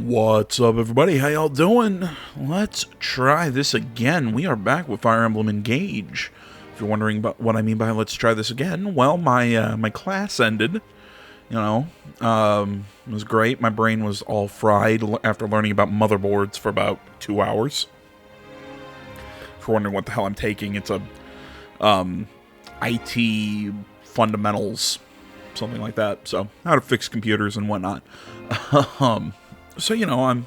What's up, everybody? How y'all doing? Let's try this again. We are back with Fire Emblem Engage. If you're wondering about what I mean by let's try this again, well, my class ended. You know, it was great. My brain was all fried after learning about motherboards for about 2 hours. If you're wondering what the hell I'm taking, it's a IT fundamentals, something like that. So, how to fix computers and whatnot. So, you know,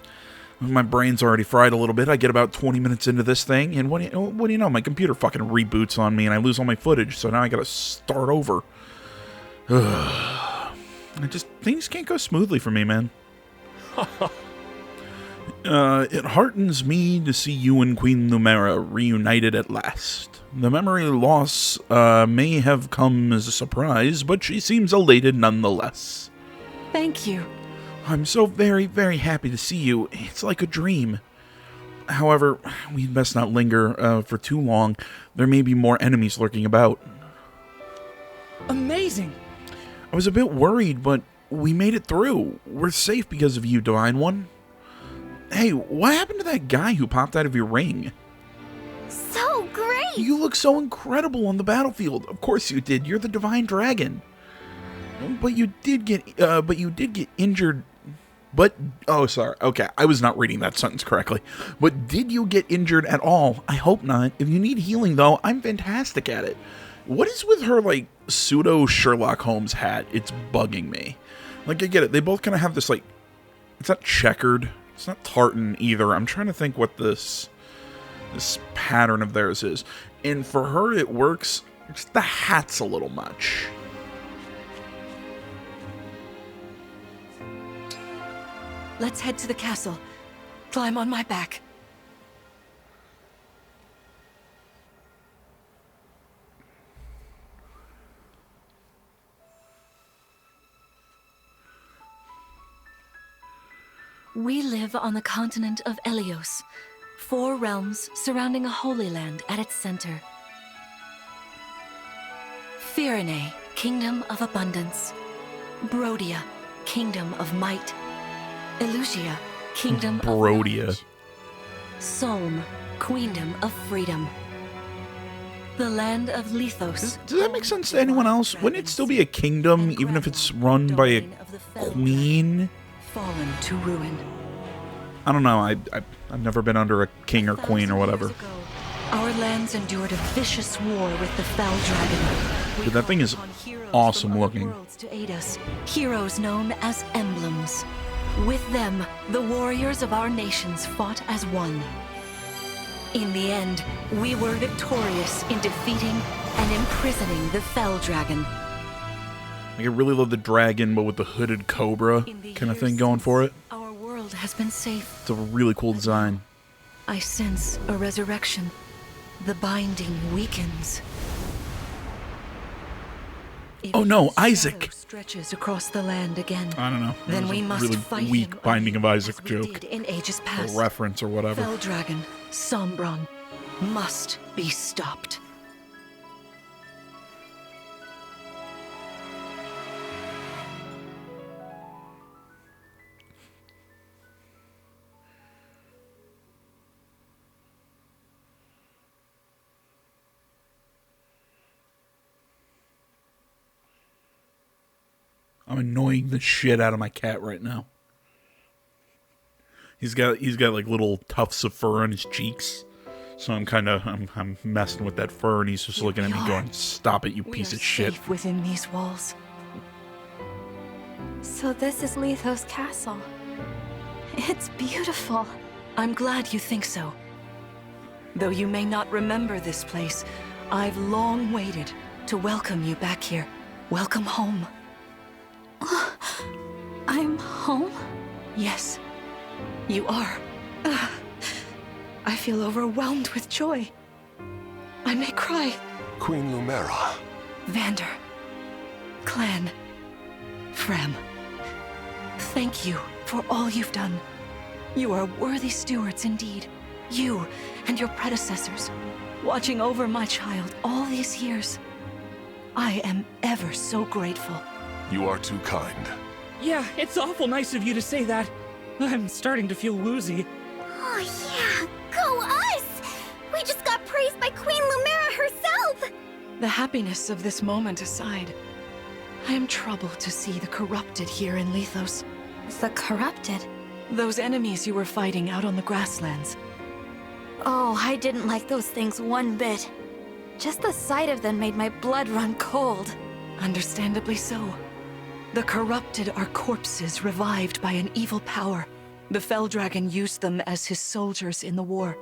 my brain's already fried a little bit. I get about 20 minutes into this thing, and what do you know? My computer fucking reboots on me, and I lose all my footage, so now I gotta start over. Things can't go smoothly for me, man. It heartens me to see you and Queen Lumera reunited at last. The memory loss may have come as a surprise, but she seems elated nonetheless. Thank you. I'm so very, very happy to see you. It's like a dream. However, we'd best not linger for too long. There may be more enemies lurking about. Amazing! I was a bit worried, but we made it through. We're safe because of you, Divine One. Hey, what happened to that guy who popped out of your ring? So great! You look so incredible on the battlefield. Of course you did. You're the Divine Dragon. But you did get injured. Oh, sorry. Okay, I was not reading that sentence correctly. But did you get injured at all? I hope not. If you need healing, though, I'm fantastic at it. What is with her, like, pseudo Sherlock Holmes hat? It's bugging me. Like, I get it. They both kind of have this, like, it's not checkered. It's not tartan either. I'm trying to think what this pattern of theirs is. And for her, it works. Just the hat's a little much. Let's head to the castle. Climb on my back. We live on the continent of Elios, 4 realms surrounding a holy land at its center. Firene, kingdom of abundance. Brodia, kingdom of might. Elusia, kingdom Brodia. of knowledge. Solm, queendom of freedom. The land of Lethos. Does that make sense to anyone else? Wouldn't it still be a kingdom, even if it's run by a queen? Fallen to ruin. I don't know. I've never been under a king or queen or whatever. Our lands endured a vicious war with the Fell Dragon. But that thing is awesome looking. To aid us, heroes known as emblems. With them, the warriors of our nations fought as one. In the end, we were victorious in defeating and imprisoning the Fell Dragon. Like, I really love the dragon, but with the hooded cobra kind of thing going for it. Our world has been safe. It's a really cool design. I sense a resurrection. The binding weakens. Oh no, If Isaac! shadow stretches across the land again. I don't know. Then It was we a must really fight weak him Binding of anew, Isaac as we joke. did in ages past. Or reference or whatever. Fell Dragon, Sombron, must be stopped. I'm annoying the shit out of my cat right now. He's got like little tufts of fur on his cheeks. So I'm messing with that fur, and he's just Here looking at we me are. going, "Stop it, you We piece are of shit." safe within these walls. So this is Lethos Castle. It's beautiful. I'm glad you think so. Though you may not remember this place, I've long waited to welcome you back here. Welcome home. I'm home? Yes, you are. I feel overwhelmed with joy. I may cry. Queen Lumera. Vander, Clan, Frem, thank you for all you've done. You are worthy stewards indeed. You and your predecessors, watching over my child all these years. I am ever so grateful. You are too kind. Yeah, it's awful nice of you to say that. I'm starting to feel woozy. Oh yeah, go us! We just got praised by Queen Lumera herself! The happiness of this moment aside, I am troubled to see the corrupted here in Lethos. The corrupted? Those enemies you were fighting out on the grasslands. Oh, I didn't like those things one bit. Just the sight of them made my blood run cold. Understandably so. The corrupted are corpses revived by an evil power. The Fell Dragon used them as his soldiers in the war.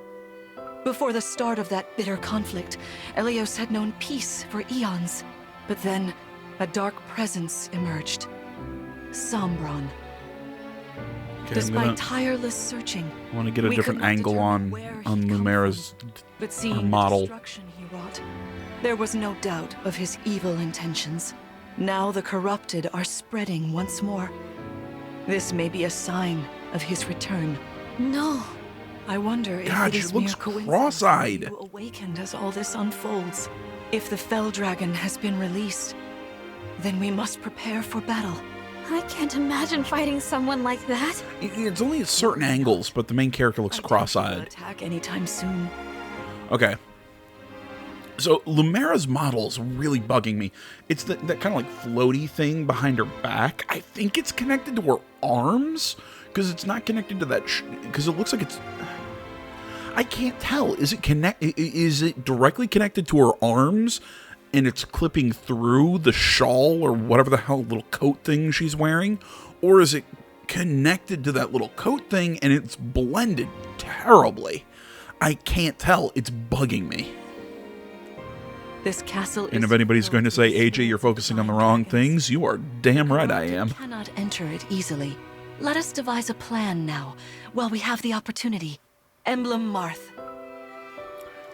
Before the start of that bitter conflict, Elios had known peace for eons. But then, a dark presence emerged. Sombron. Okay, Despite tireless searching, I want to get a we different could not angle determine on where he'd on come Lumera's but seeing model. the destruction he wrought, there was no doubt of his evil intentions. Now the corrupted are spreading once more. This may be a sign of his return. No. I wonder if God, it she is looks mere coincidence cross-eyed. that you awakened as all this unfolds. If the Fell Dragon has been released, then we must prepare for battle. I can't imagine fighting someone like that. It's only at certain angles, but the main character looks I doubt he will cross-eyed. attack anytime soon. Okay. So Lumera's model's really bugging me. It's that kind of like floaty thing behind her back. I think it's connected to her arms, because it's not connected to that. Because it looks like it's. I can't tell. Is it directly connected to her arms, and it's clipping through the shawl or whatever the hell little coat thing she's wearing, or is it connected to that little coat thing and it's blended terribly? I can't tell. It's bugging me. This castle And is if anybody's filled going to with say, AJ, stories you're of focusing on the divine wrong dragons. things, you are damn right I Corrupted am. cannot enter it easily. Let us devise a plan now, while we have the opportunity. Emblem Marth.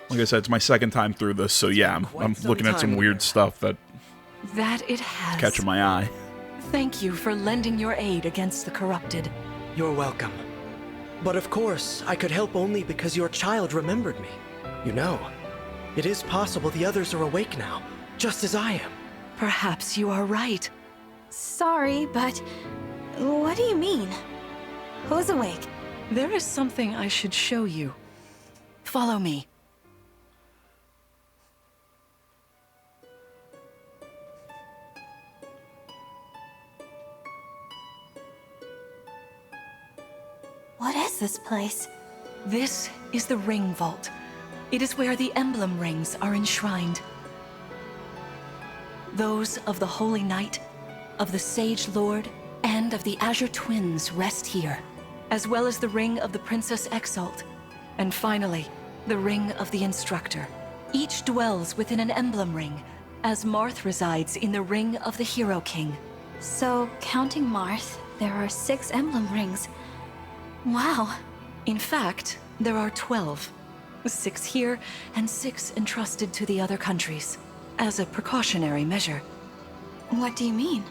Like I said, it's my second time through this, so yeah, I'm looking at some weird stuff that That it has. catching my eye. Thank you for lending your aid against the corrupted. You're welcome. But of course, I could help only because your child remembered me. You know, it is possible the others are awake now, just as I am. Perhaps you are right. Sorry, but what do you mean? Who's awake? There is something I should show you. Follow me. What is this place? This is the Ring Vault. It is where the emblem rings are enshrined. Those of the Holy Knight, of the Sage Lord, and of the Azure Twins rest here, as well as the Ring of the Princess Exalt, and finally, the Ring of the Instructor. Each dwells within an emblem ring, as Marth resides in the Ring of the Hero King. So, counting Marth, there are 6 emblem rings. Wow. In fact, there are 12. 6 here, and 6 entrusted to the other countries, as a precautionary measure. What do you mean?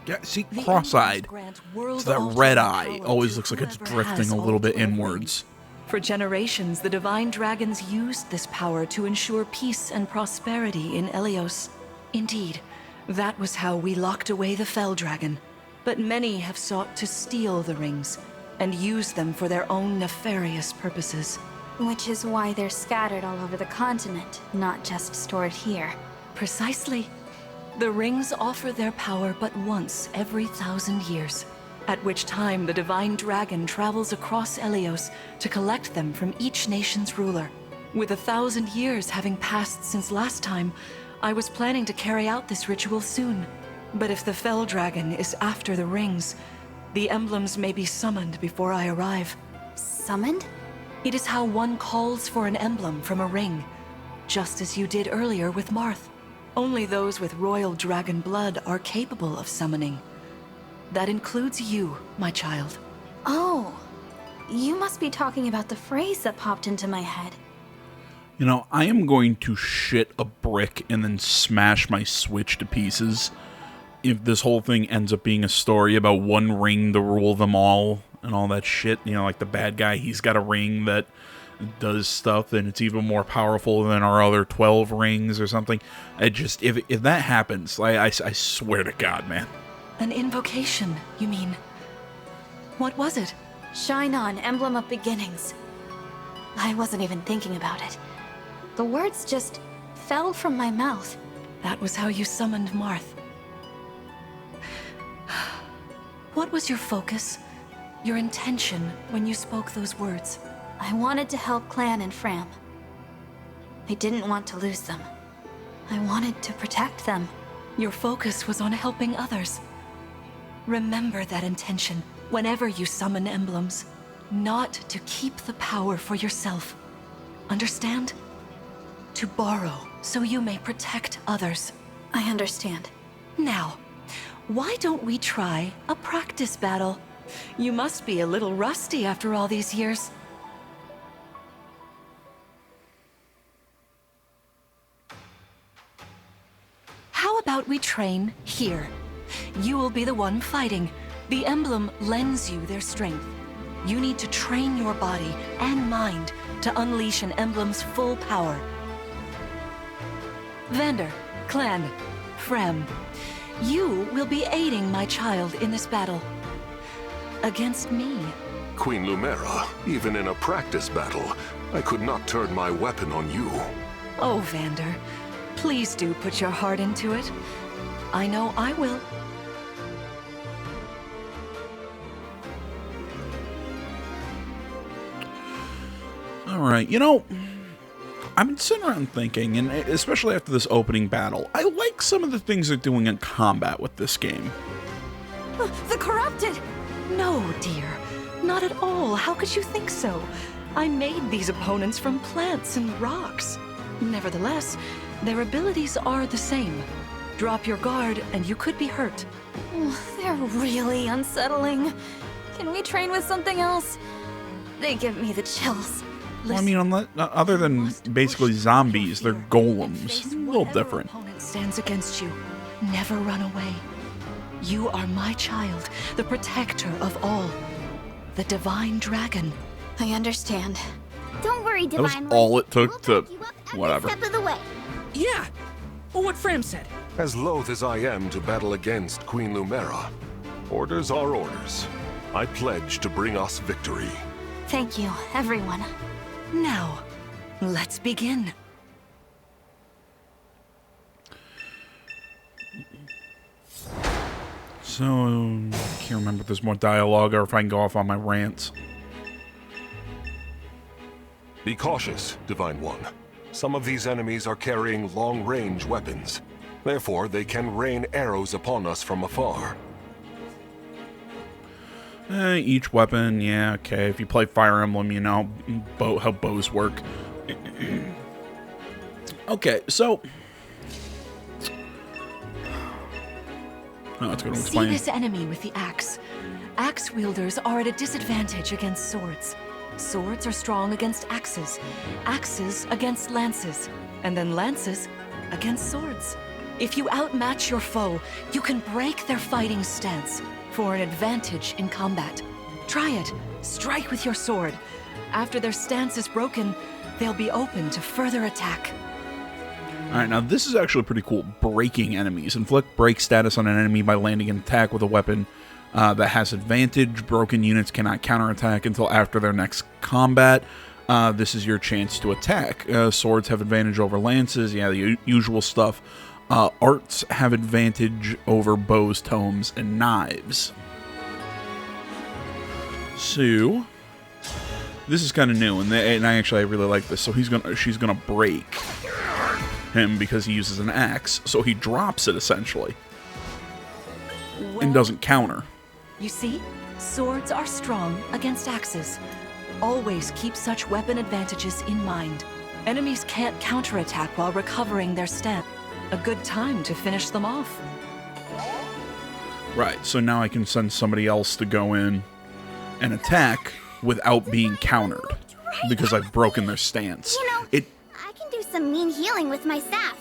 Yeah, see, The cross-eyed. emblems grant So that world-altering red eye power always to looks like it's whoever drifting has a all little bit 12 inwards. For generations, the Divine Dragons used this power to ensure peace and prosperity in Elios. Indeed, that was how we locked away the Fell Dragon. But many have sought to steal the rings and use them for their own nefarious purposes. Which is why they're scattered all over the continent, not just stored here. Precisely. The rings offer their power but once every 1,000 years, at which time the Divine Dragon travels across Elios to collect them from each nation's ruler. With 1,000 years having passed since last time, I was planning to carry out this ritual soon. But if the Fell Dragon is after the rings, the emblems may be summoned before I arrive. Summoned? It is how one calls for an emblem from a ring, just as you did earlier with Marth. Only those with royal dragon blood are capable of summoning. That includes you, my child. Oh. You must be talking about the phrase that popped into my head. You know, I am going to shit a brick and then smash my Switch to pieces if this whole thing ends up being a story about one ring to rule them all and all that shit. You know, like the bad guy, he's got a ring that does stuff and it's even more powerful than our other 12 rings or something. I just, if that happens, I swear to God, man. An invocation, you mean? What was it? Shine on, emblem of beginnings. I wasn't even thinking about it. The words just fell from my mouth. That was how you summoned Marth. What was your focus, your intention when you spoke those words? I wanted to help Clan and Fram. I didn't want to lose them. I wanted to protect them. Your focus was on helping others. Remember that intention whenever you summon emblems. Not to keep the power for yourself. Understand? To borrow so you may protect others. I understand. Now, why don't we try a practice battle? You must be a little rusty after all these years. How about we train here? You will be the one fighting. The emblem lends you their strength. You need to train your body and mind to unleash an emblem's full power. Vander, Clan, Frem, you will be aiding my child in this battle. Against me. Queen Lumera, even in a practice battle, I could not turn my weapon on you. Oh, Vander, please do put your heart into it. I know I will. Alright, you know, I've been sitting around thinking, and especially after this opening battle, I like some of the things they're doing in combat with this game. The corrupted! No, dear. Not at all. How could you think so? I made these opponents from plants and rocks. Nevertheless, their abilities are the same. Drop your guard, and you could be hurt. They're really unsettling. Can we train with something else? They give me the chills. Well, I mean, other than basically zombies, they're golems. A little different. Opponent stands against you. Never run away. You are my child, the protector of all. The Divine Dragon. I understand. Don't worry, That was Divine all One. it took We'll to... back you up every whatever. step of the way. Yeah, well, what Fram said. As loath as I am to battle against Queen Lumera, orders are orders. I pledge to bring us victory. Thank you, everyone. Now, let's begin. So, I can't remember if there's more dialogue or if I can go off on my rants. Be cautious, Divine One. Some of these enemies are carrying long-range weapons. Therefore, they can rain arrows upon us from afar. Each weapon, yeah, okay. If you play Fire Emblem, you know how bows work. Okay, so... Oh, it's going to See explain. this enemy with the axe. Axe wielders are at a disadvantage against swords. Swords are strong against axes. Axes against lances. And then lances against swords. If you outmatch your foe, you can break their fighting stance for an advantage in combat. Try it. Strike with your sword. After their stance is broken, they'll be open to further attack. Alright, now this is actually pretty cool. Breaking enemies. Inflict break status on an enemy by landing an attack with a weapon that has advantage. Broken units cannot counterattack until after their next combat. This is your chance to attack. Swords have advantage over lances. Yeah, the usual stuff. Arts have advantage over bows, tomes, and knives. So, this is kind of new, and I really like this. So she's gonna break him because he uses an axe, so he drops it essentially and doesn't counter. You see, swords are strong against axes. Always keep such weapon advantages in mind. Enemies can't counterattack while recovering their stance. A good time to finish them off. Right, so now I can send somebody else to go in and attack without being countered because I've broken their stance. You know, I can do some mean healing with my staff.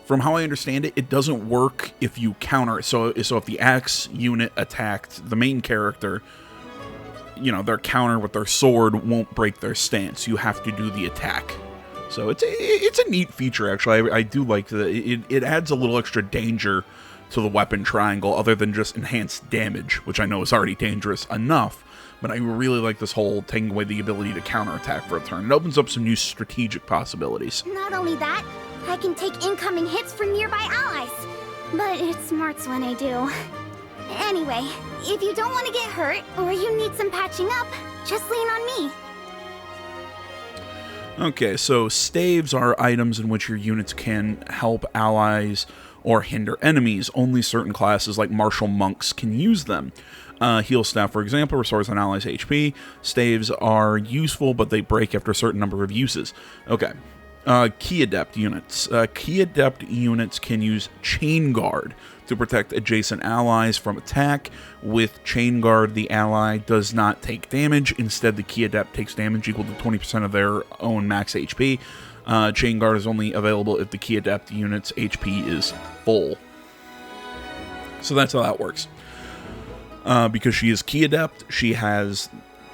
From how I understand it, it doesn't work if you counter it. So if the axe unit attacked the main character, you know, their counter with their sword won't break their stance. You have to do the attack. So it's a neat feature, actually. I do like that. It adds a little extra danger to the weapon triangle other than just enhanced damage, which I know is already dangerous enough. But I really like this whole taking away the ability to counterattack for a turn. It opens up some new strategic possibilities. Not only that, I can take incoming hits from nearby allies. But it smarts when I do. Anyway, if you don't want to get hurt, or you need some patching up, just lean on me. Okay, so staves are items in which your units can help allies or hinder enemies. Only certain classes like martial monks can use them. Heal staff, for example, restores an ally's HP. Staves are useful, but they break after a certain number of uses. Okay. Key adept units. Key adept units can use chain guard to protect adjacent allies from attack. With chain guard, the ally does not take damage. Instead, the key adept takes damage equal to 20% of their own max HP. Chain guard is only available if the key adept unit's HP is full. So that's how that works. Because she is key adept, she has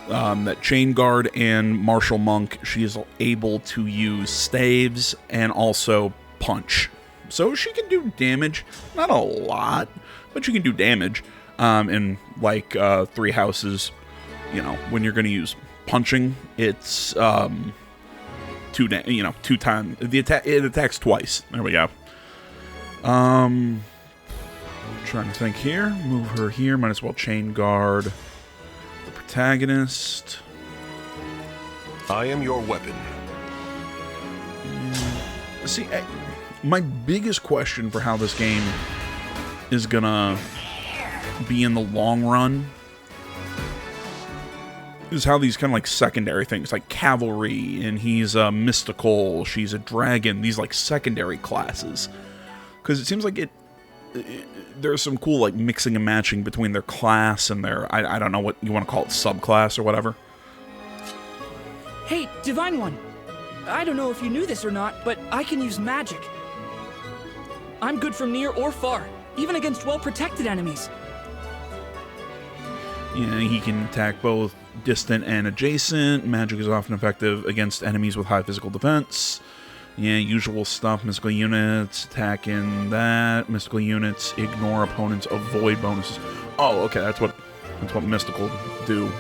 that chain guard and martial monk. She is able to use staves and also punch. So she can do damage, not a lot, but she can do damage. In like 3 houses, you know, when you're going to use punching, it's 2 times. It attacks twice. There we go. Trying to think here. Move her here. Might as well chain guard the protagonist. I am your weapon. See, my biggest question for how this game is gonna be in the long run is how these kind of like secondary things, like cavalry, and he's a mystical, she's a dragon, these like secondary classes. Because it seems like there's some cool like mixing and matching between their class and their, I don't know what you want to call it, subclass or whatever. Hey, Divine One. I don't know if you knew this or not, but I can use magic. I'm good from near or far, even against well-protected enemies. Yeah, he can attack both distant and adjacent. Magic is often effective against enemies with high physical defense. Yeah, usual stuff. Mystical units attack in that. Mystical units ignore opponents' avoid bonuses. Oh, okay, that's what mystical do.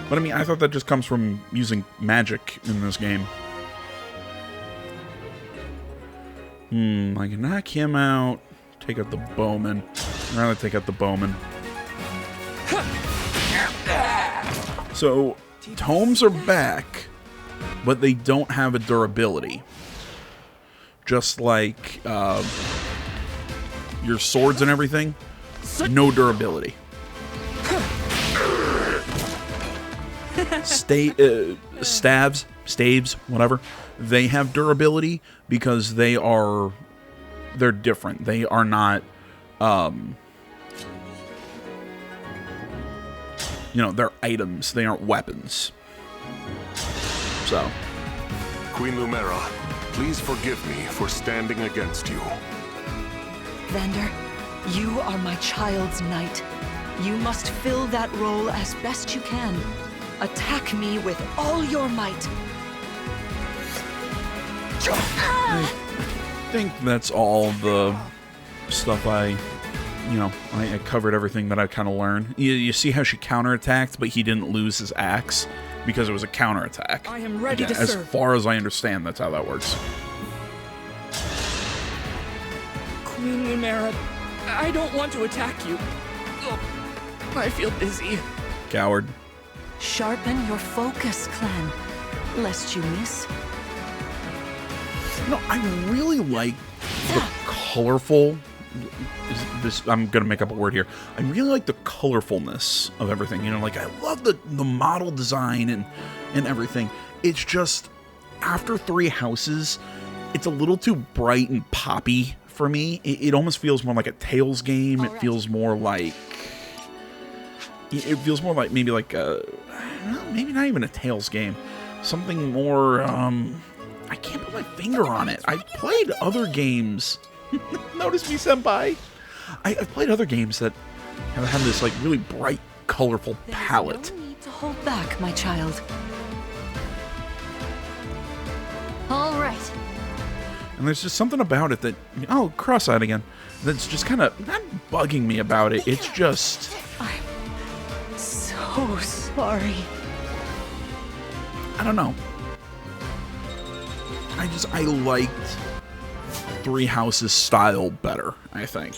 But I mean, I thought that just comes from using magic in this game. I can knock him out. Take out the bowman. I'd rather take out the bowman. So, tomes are back, but they don't have a durability. Just like your swords and everything, no durability. Staves, whatever, they have durability because they're different. They are not, they're items. They aren't weapons. So. Queen Lumera, please forgive me for standing against you. Vander, you are my child's knight. You must fill that role as best you can. Attack me with all your might. I think that's all the stuff I covered everything that I kind of learned. You see how she counterattacked, but he didn't lose his axe because it was a counterattack. I am ready to as serve. Far as I understand, that's how that works. Queen Lumera, I don't want to attack you. Ugh, I feel dizzy. Coward. Sharpen your focus, Clan, lest you miss. I really like the colorful. I'm gonna make up a word here. I really like the colorfulness of everything. I love the model design and everything. It's just after 3 houses, it's a little too bright and poppy for me. It almost feels more like a Tales game. It feels more like. It feels more like maybe like maybe not even a Tales game. Something more. I can't put my finger on it. I've played other games. Notice me, senpai. I've played other games that have had this like really bright, colorful palette. There's no need to hold back, my child. All right. And there's just something about it that, oh, cross-eyed again, that's just kind of not bugging me about it. It's just... I'm so sorry. I don't know. I liked Three Houses style better, I think.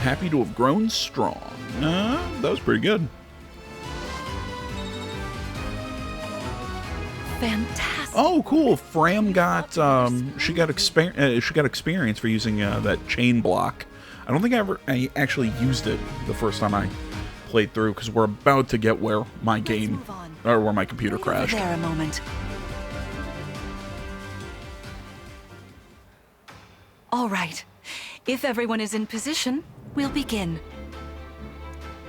Happy to have grown strong. That was pretty good. Fantastic. Oh, cool. Fram got she got experience for using that chain block. I don't think I actually used it the first time I played through, because we're about to get where my game or where my computer crashed. There a moment. All right. If everyone is in position, we'll begin.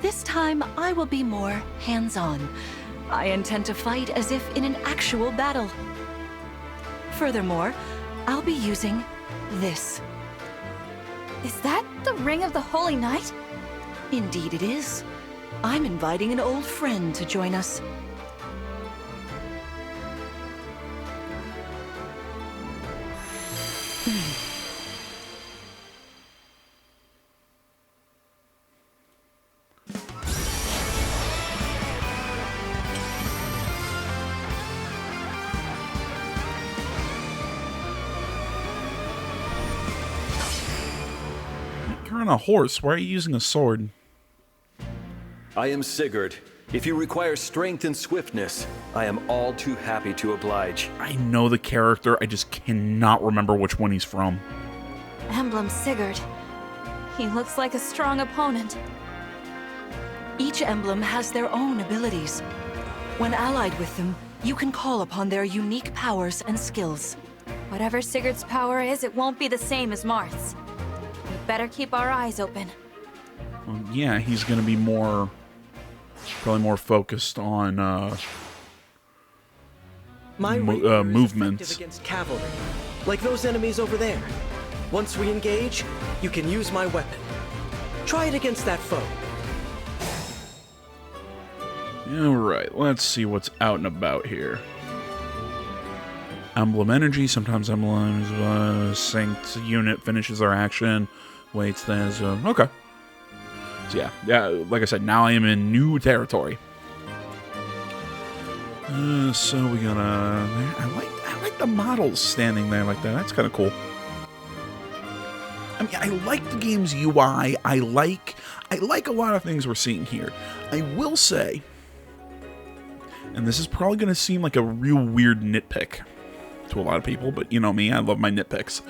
This time, I will be more hands-on. I intend to fight as if in an actual battle. Furthermore, I'll be using this. Is that the Ring of the Holy Knight? Indeed it is. I'm inviting an old friend to join us. You're on a horse. Why are you using a sword? I am Sigurd. If you require strength and swiftness, I am all too happy to oblige. I know the character. I just cannot remember which one he's from. Emblem Sigurd. He looks like a strong opponent. Each emblem has their own abilities. When allied with them, you can call upon their unique powers and skills. Whatever Sigurd's power is, it won't be the same as Marth's. We better keep our eyes open. Well, yeah, he's going to be probably more focused on My rapier is movements. effective against cavalry, like those enemies over there. Once we engage, you can use my weapon. Try it against that foe. Alright, let's see what's out and about here. Emblem Energy. Sometimes emblems synced unit finishes our action. Waits then. Okay. So yeah, like I said, now I am in new territory. So we got I like the models standing there like that. That's kind of cool. I mean, I like the game's UI. I like a lot of things we're seeing here. I will say, and this is probably going to seem like a real weird nitpick to a lot of people, but you know me, I love my nitpicks.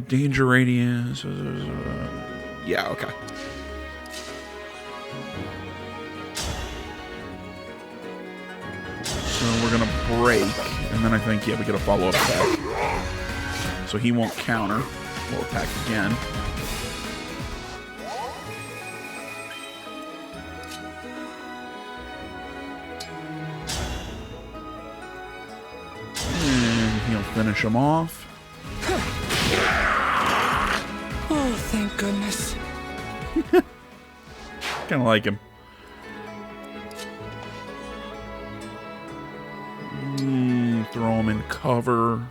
Danger radius. Yeah, okay. So we're gonna break, and then I think, yeah, we get a follow-up attack. So he won't counter. We'll attack again. And he'll finish him off. Oh, thank goodness. Kind of like him. Throw him in cover.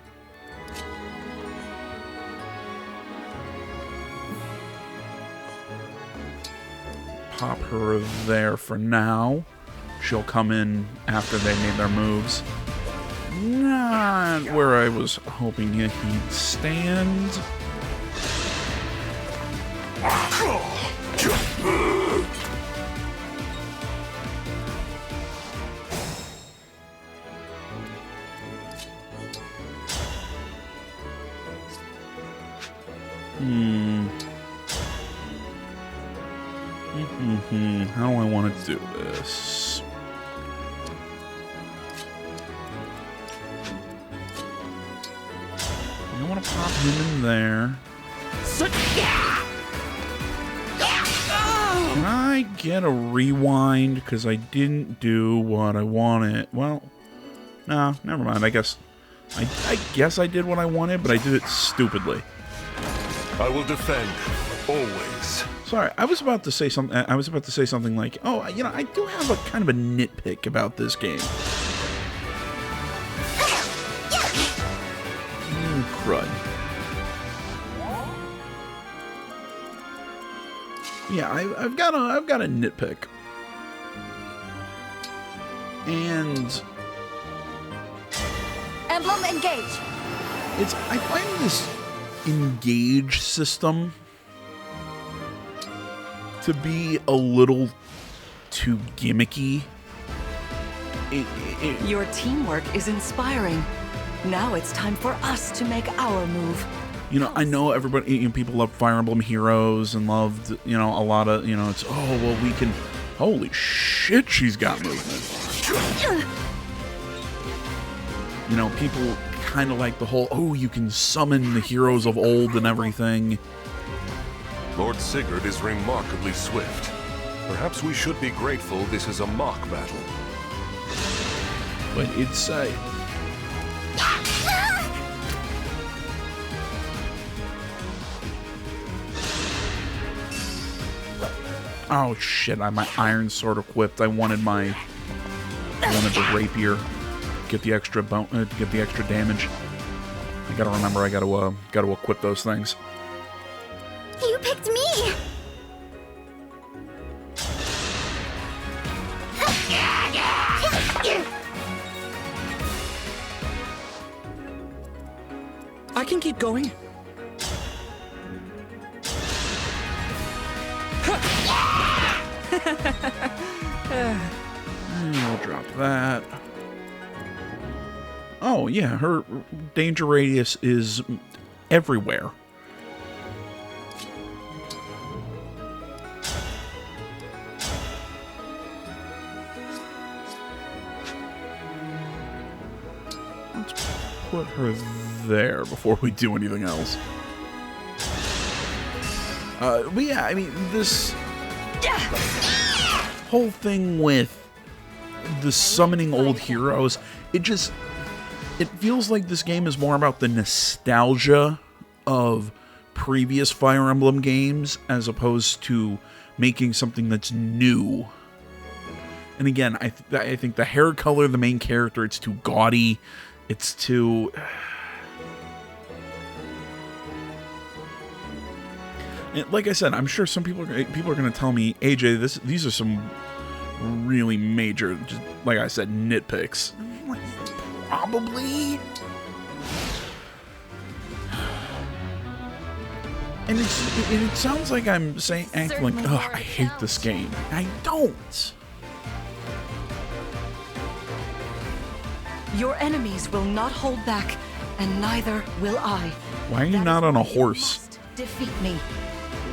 Pop her there for now. She'll come in after they made their moves. Not where I was hoping he'd stand. How do I want to do this? I want to pop him in there. Can I get a rewind? Because I didn't do what I wanted. Well, no, never mind. I guess I did what I wanted, but I did it stupidly. I will defend, always. Sorry, I was about to say something. I was about to say something like, "Oh, you know, I do have a kind of a nitpick about this game." Crud. Yeah, I've got a nitpick, and Emblem Engage. I find this engage system to be a little too gimmicky. Your teamwork is inspiring. Now it's time for us to make our move. You know, I know everybody, you know, people love Fire Emblem Heroes and loved, you know, a lot of, you know, it's, oh, well, we can, holy shit, she's got movement. You know, people kind of like the whole, oh, you can summon the heroes of old and everything. Lord Sigurd is remarkably swift. Perhaps we should be grateful this is a mock battle. But it's, oh shit, my iron sword equipped. I wanted the rapier. Get the extra get the extra damage. I gotta remember, I gotta equip those things. You picked me! I can keep going. I'll drop that. Oh yeah, her danger radius is everywhere. Let's put her there before we do anything else. But yeah, I mean, this whole thing with the summoning old heroes, it feels like this game is more about the nostalgia of previous Fire Emblem games as opposed to making something that's new. And again, I think the hair color of the main character, it's too gaudy. It's too... And like I said, I'm sure some people are going to tell me, AJ, these are some really major, just like I said, nitpicks. I'm like, probably. And it sounds like I'm acting like, oh, I hate this game. I don't. Your enemies will not hold back, and neither will I. Why are you not on a horse? You must defeat me.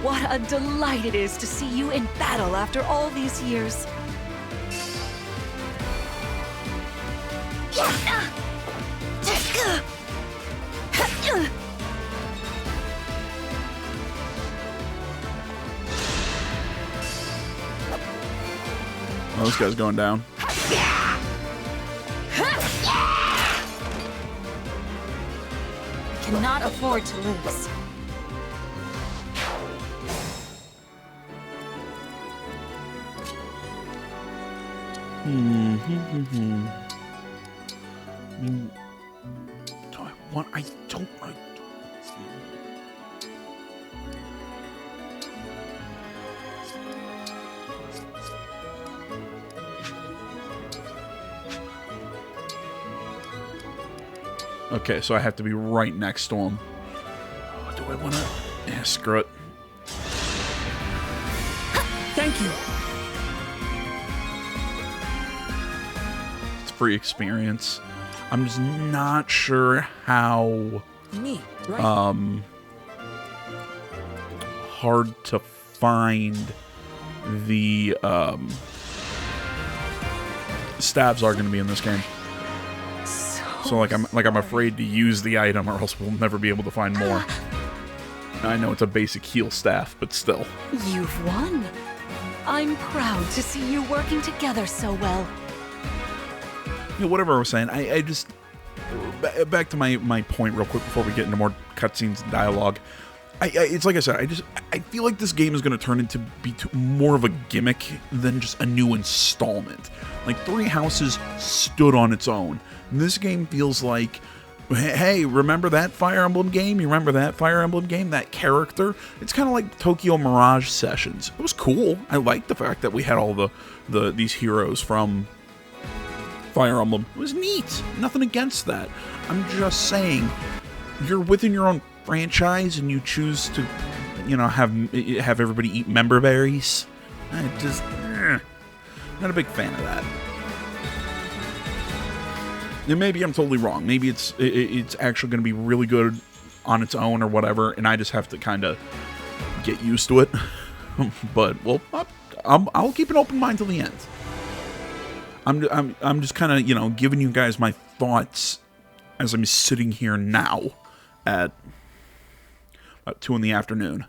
What a delight it is to see you in battle after all these years. Oh, this guy's going down. Cannot afford to lose. I mean, I don't. Okay, so I have to be right next to him. Oh, do I want to? Yeah, screw it. Thank you. It's free experience. I'm just not sure how Me, right? hard to find the stabs are going to be in this game. So like I'm afraid to use the item, or else we'll never be able to find more. I know it's a basic heal staff, but still. You've won. I'm proud to see you working together so well. You know, whatever I was saying, I just back to my point real quick before we get into more cutscenes and dialogue. It's like I said, I feel like this game is going to turn into more of a gimmick than just a new installment. Like, Three Houses stood on its own. And this game feels like, hey, remember that Fire Emblem game? You remember that Fire Emblem game? That character? It's kind of like Tokyo Mirage Sessions. It was cool. I liked the fact that we had all these heroes from Fire Emblem. It was neat. Nothing against that. I'm just saying, you're within your own franchise and you choose to, have everybody eat member berries. Not a big fan of that. And maybe I'm totally wrong. Maybe it's actually going to be really good on its own or whatever, and I just have to kind of get used to it. But well, I'll keep an open mind till the end. I'm just kind of giving you guys my thoughts as I'm sitting here now at about 2 in the afternoon.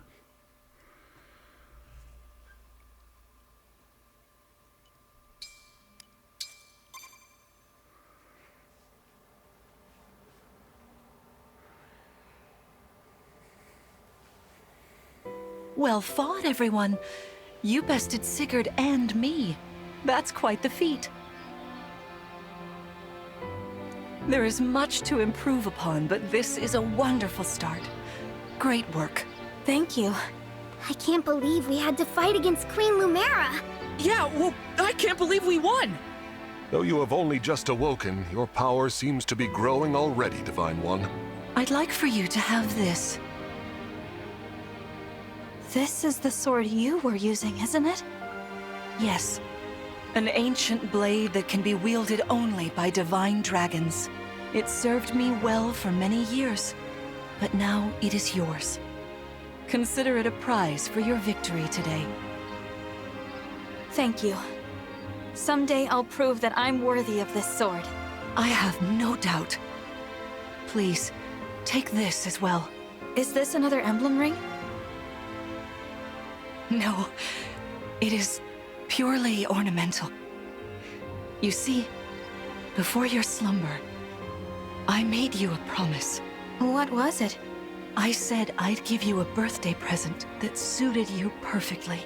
Well fought, everyone. You bested Sigurd and me. That's quite the feat. There is much to improve upon, but this is a wonderful start. Great work. Thank you. I can't believe we had to fight against Queen Lumera. Yeah, well, I can't believe we won! Though you have only just awoken, your power seems to be growing already, Divine One. I'd like for you to have this. This is the sword you were using, isn't it? Yes. An ancient blade that can be wielded only by divine dragons. It served me well for many years, but now it is yours. Consider it a prize for your victory today. Thank you. Someday I'll prove that I'm worthy of this sword. I have no doubt. Please, take this as well. Is this another emblem ring? No, it is purely ornamental. You see, before your slumber, I made you a promise. What was it? I said I'd give you a birthday present that suited you perfectly.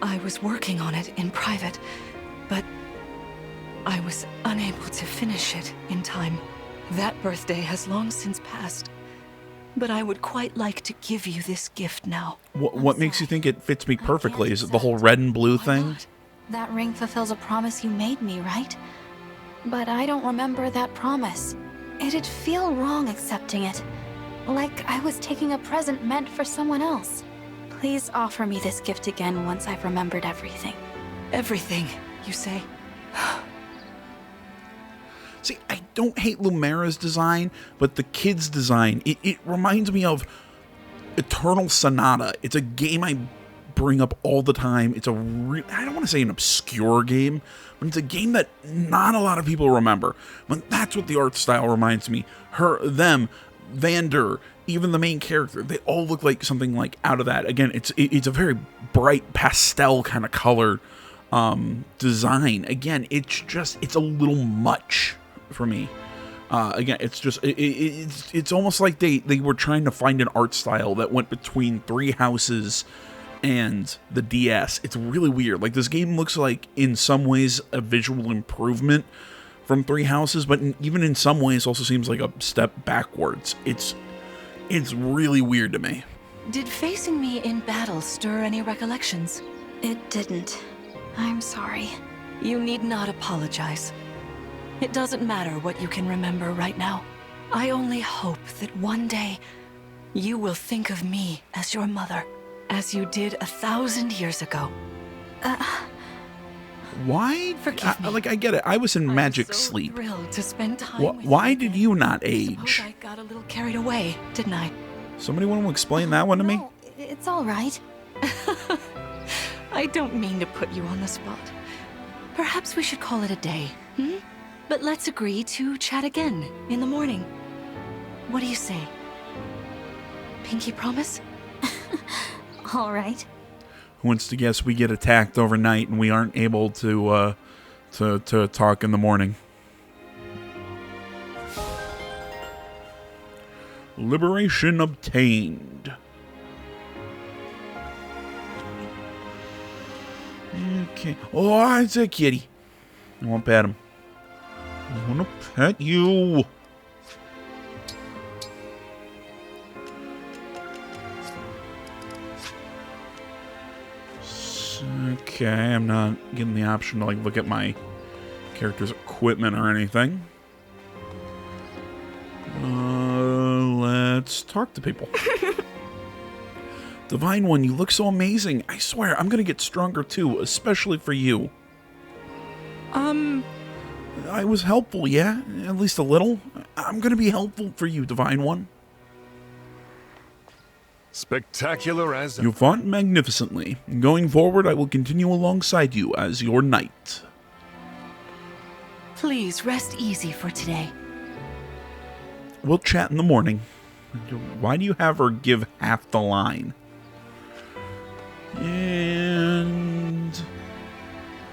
I was working on it in private, but I was unable to finish it in time. That birthday has long since passed, but I would quite like to give you this gift now. What makes you think it fits me perfectly? Is it the whole red and blue thing? Not? That ring fulfills a promise you made me, right? But I don't remember that promise. It'd feel wrong accepting it. Like I was taking a present meant for someone else. Please offer me this gift again once I've remembered everything. Everything, you say? See, I don't hate Lumera's design, but the kid's design, it reminds me of Eternal Sonata. It's a game I bring up all the time. It's I don't want to say an obscure game, but it's a game that not a lot of people remember. But that's what the art style reminds me. Them, Vander, even the main character, they all look like something like out of that. Again, it's a very bright pastel kind of color design. Again, it's a little much for me. Again, it's almost like they were trying to find an art style that went between Three Houses and the DS. It's really weird. Like, this game looks like, in some ways, a visual improvement from Three Houses, but even in some ways also seems like a step backwards. It's really weird to me. Did facing me in battle stir any recollections? It didn't. I'm sorry. You need not apologize. It doesn't matter what you can remember right now. I only hope that one day you will think of me as your mother, as you did 1,000 years ago. Why? Forgive me. I get it. I was in magic I'm so sleep. Thrilled to spend time with Why you did again. you not I age? suppose I got a little carried away, didn't I? Somebody want to explain that one to me? No, it's all right. I don't mean to put you on the spot. Perhaps we should call it a day, hmm? But let's agree to chat again in the morning. What do you say? Pinky promise? All right. Who wants to guess we get attacked overnight and we aren't able to talk in the morning? Liberation obtained. Okay. Oh, it's a kitty. I want to pet him. I want to pet you. Okay, I'm not getting the option to like look at my character's equipment or anything. Let's talk to people. Divine One, you look so amazing. I swear, I'm gonna get stronger too, especially for you. I was helpful, yeah? At least a little. I'm gonna be helpful for you, Divine One. Spectacular as... You fought magnificently. Going forward, I will continue alongside you as your knight. Please rest easy for today. We'll chat in the morning. Why do you have her give half the line? And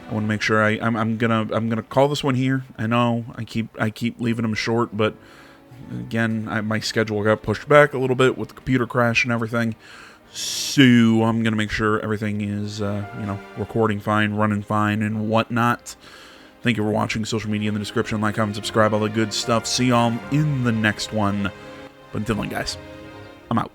I want to make sure I'm gonna call this one here. I know I keep leaving them short, but again, my schedule got pushed back a little bit with the computer crash and everything. So I'm gonna make sure everything is recording fine, running fine, and whatnot. Thank you for watching. Social media in the description. Like, comment, subscribe, all the good stuff. See y'all in the next one. But until then, guys, I'm out.